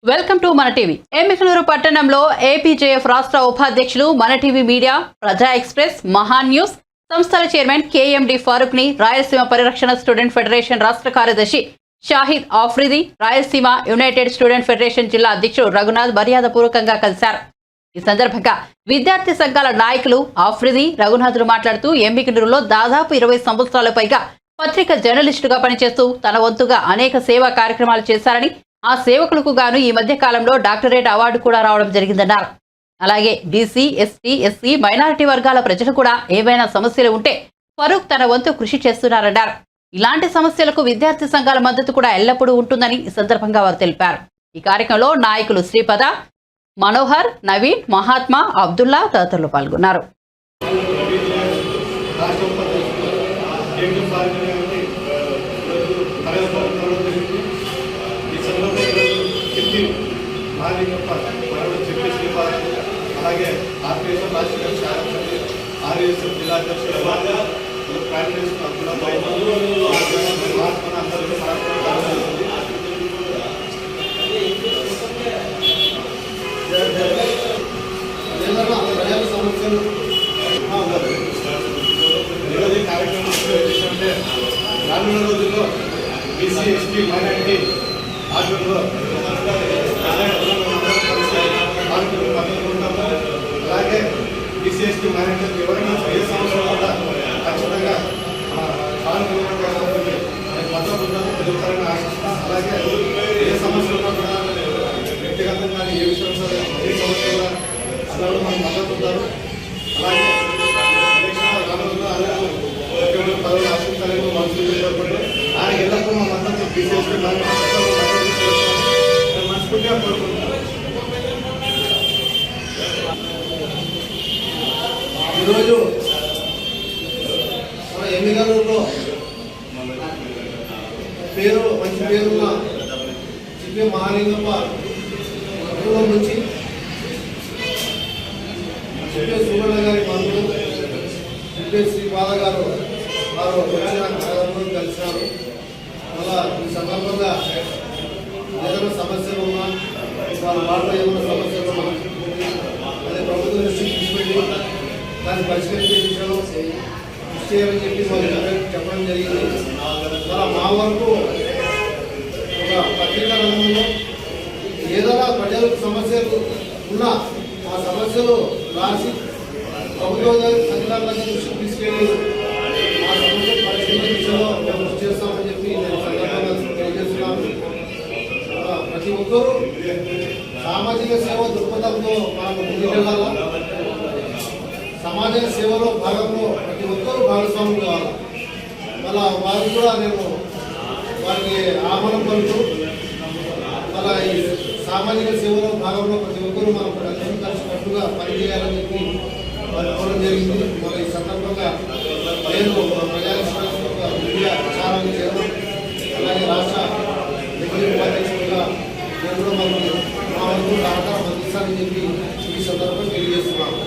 Welcome to మన TV. Yemmiganur పట్టణంలో APJF రాష్ట్ర ఉపాధ్యక్షులు, మన టీవీ మీడియా, ప్రజా ఎక్స్ప్రెస్, మహాన్ న్యూస్ సంస్థల చైర్మన్ కేఎండి ఫారూక్ ని రాయలసీమ పరిరక్షణ స్టూడెంట్ ఫెడరేషన్ రాష్ట్ర కార్యదర్శి Shahid Afridi, Rayalaseema United student federation జిల్లా అధ్యక్షుడు రఘునాథ్ మర్యాదపూర్వకంగా కలిశారు. ఈ సందర్భంగా విద్యార్థి సంఘాల నాయకులు ఆఫ్రిది, రఘునాథ్లు మాట్లాడుతూ ఎమ్మికనూరులో దాదాపు 20 సంవత్సరాల పైగా పత్రిక జర్నలిస్టుగా పనిచేస్తూ తన వంతుగా అనేక సేవా కార్యక్రమాలు చేశారని, ఆ సేవకులకు గాను ఈ మధ్య కాలంలో డాక్టరేట్ అవార్డు కూడా రావడం జరిగిందన్నారు. అలాగే బీసీ, ఎస్టీ, ఎస్సీ, మైనారిటీ వర్గాల ప్రజలు కూడా ఏవైనా సమస్యలు ఉంటే ఫరూక్ తన వంతు కృషి చేస్తున్నారన్నారు. ఇలాంటి సమస్యలకు విద్యార్థి సంఘాల మద్దతు కూడా ఎల్లప్పుడూ ఉంటుందని ఈ సందర్భంగా వారు తెలిపారు. ఈ కార్యక్రమంలో నాయకులు శ్రీపద, మనోహర్, నవీన్, మహాత్మా, అబ్దుల్లా తదితరులు పాల్గొన్నారు. అలాగే ఆర్పీఎస్ఎం రాష్ట్ర ఆర్ఎస్ఎం జిల్లా అధ్యక్షులు ప్రజల సమస్యలు ఈరోజు కార్యక్రమం ఏంటంటే రానున్న రోజుల్లో బీసీ, ఎస్టీ, మైనారిటీ ఆధ్వర్యంలో అలాగే బీసీ, ఎస్టీ, మైనారిటీ ఎవరైనా ఏ సంవత్సరం కూడా ఖచ్చితంగా మద్దతు తెలుపుతారని ఆశిస్తున్నాం. అలాగే ఏ సమస్యలు ఉన్నా కూడా వ్యక్తిగతంగా ఏ విషయం ఏ సమస్య కూడా అందరూ మనకు మద్దతు ఉంటారు. అలాగే పదవులు ఆశించాలని మనసు కోరుకుంటూ ఆయన ఎల్లప్పుడూ మా మద్దతు బీసీ, ఎస్టీ, మనస్ఫూర్తిగా కోరుకుంటున్నాం. ఈరోజు మన ఎమ్మికనూరులో మంచి పేరున్న సిపి మహాలింగప్ప కుటుంబం నుంచి సిపి సువర్ణ గారి బంధువులు సిపి శ్రీపాద గారు వారు వచ్చిన కార్యక్రమంలో కలిసినారు. అలా ఈ సందర్భంగా ఏదైనా సమస్యలు ఉన్నా, వారిలో ఏమైనా సమస్యలు ఉన్నా అదే ప్రభుత్వం దృష్టికి తీసుకెళ్ళి దాన్ని పరిష్కరించే విషయంలో కృషి చేయాలని చెప్పి వాళ్ళు చెప్పడం జరిగింది. అలా మా వరకు ఒక పత్రికా రంగంలో ఏదైనా ప్రజలకు సమస్యలు ఉన్నా ఆ సమస్యలు రాసి ప్రభుత్వ అధికారులకు దృష్టికి తీసుకెళ్ళి ఆ సమస్యలు పరిష్కరించే విషయంలో మేము కృషి చేస్తామని చెప్పి నేను సందర్భంగా తెలియజేస్తున్నాను. ప్రతి ఒక్కరూ సామాజిక సేవ దృక్పథంతో మనం ముందుకెళ్ళాలా, సమాజ సేవలో భాగంలో ప్రతి ఒక్కరూ భాగస్వాములు కావాలి. మళ్ళా వారు కూడా నేను వారికి ఆహ్వానం పలుతూ మళ్ళా ఈ సామాజిక సేవలో భాగంలో ప్రతి ఒక్కరూ మనం అందరం కలిసినట్టుగా పనిచేయాలని చెప్పి వారు కోరడం జరిగింది. మన ఈ సందర్భంగా నేను ప్రజాస్వామ్య మీడియా ప్రచారాన్ని చేయడం, అలాగే రాష్ట్ర ఉపాధ్యక్షులుగా నేను కూడా మనకి మా వంతు సహకారం అందిస్తానని చెప్పి ఈ సందర్భంగా తెలియజేస్తున్నాను.